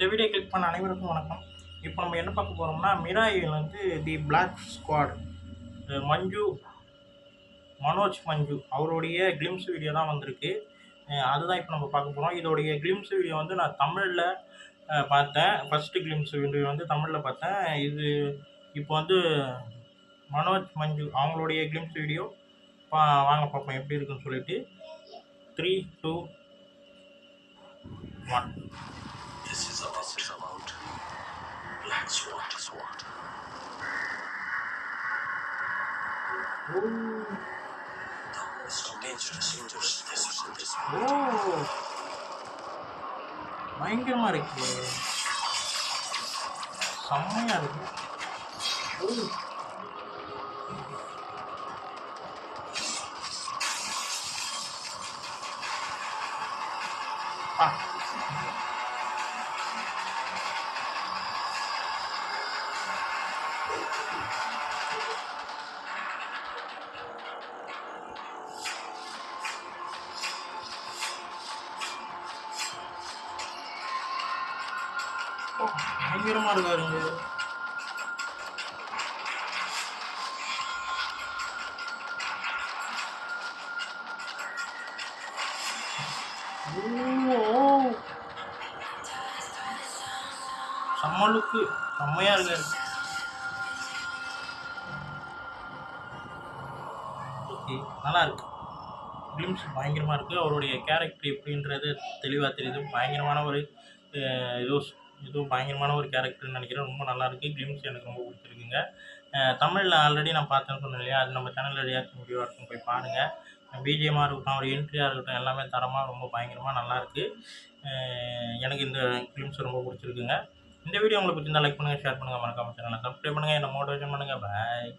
இந்த video click பண்ண அனைவருக்கும் வணக்கம். இப்போ நம்ம என்ன பார்க்க போகிறோம்னா, மிராயில் வந்து தி பிளாக் ஸ்குவாட் மஞ்சு மனோஜ் அவருடைய கிளிம்ஸ் வீடியோ தான் வந்திருக்கு. அதுதான் இப்போ நம்ம பார்க்க போகிறோம். இதோடைய கிளிம்ஸ் வீடியோ வந்து நான் தமிழில் பார்த்தேன். ஃபஸ்ட்டு கிளிம்ஸ் வீடியோ வந்து தமிழில் பார்த்தேன். இது இப்போ வந்து மஞ்சு அவங்களுடைய கிளிம்ஸ் வீடியோ வாங்க பார்ப்போம் எப்படி இருக்குன்னு சொல்லிட்டு. 3, 2, 1. This is about Black SWAT. Oh. The most dangerous force in this world. பயங்கரமா இருக்கு, செம்மையா இருக்கு. பயங்கரமா இருக்காருங்க. செம்மலுக்கு செம்மையா இருக்காரு. ஓகே, நல்லா இருக்கு. கிளிம்ஸ் பயங்கரமாக இருக்குது. அவருடைய கேரக்டர் எப்படின்றது தெளிவாக தெரியுது. பயங்கரமான ஒரு இதுவும் பயங்கரமான ஒரு கேரக்டர்னு நினைக்கிறேன். ரொம்ப நல்லாயிருக்கு. கிளிம்ஸ் எனக்கு ரொம்ப பிடிச்சிருக்குங்க. தமிழில் ஆல்ரெடி நான் பார்த்தேன்னு சொன்னேன் இல்லையா, அது நம்ம சேனலில் ரியாக்ஷன் வீடியோவாக இருக்கும், போய் பாருங்கள். பிஜிஎம்மாக இருக்கட்டும், ஒரு என்ட்ரியாக இருக்கட்டும், எல்லாமே தரமாக ரொம்ப பயங்கரமாக நல்லாயிருக்கு. எனக்கு இந்த கிளிம்ஸ் ரொம்ப பிடிச்சிருக்குங்க. இந்த வீடியோ உங்களுக்கு பிடிச்சிருந்தா லைக் பண்ணுங்கள், ஷேர் பண்ணுங்கள், மறக்காம சேனலை சப்ஸ்கிரைப் பண்ணுங்கள், என்னை மோட்டிவேஷன் பண்ணுங்கள். பாய்.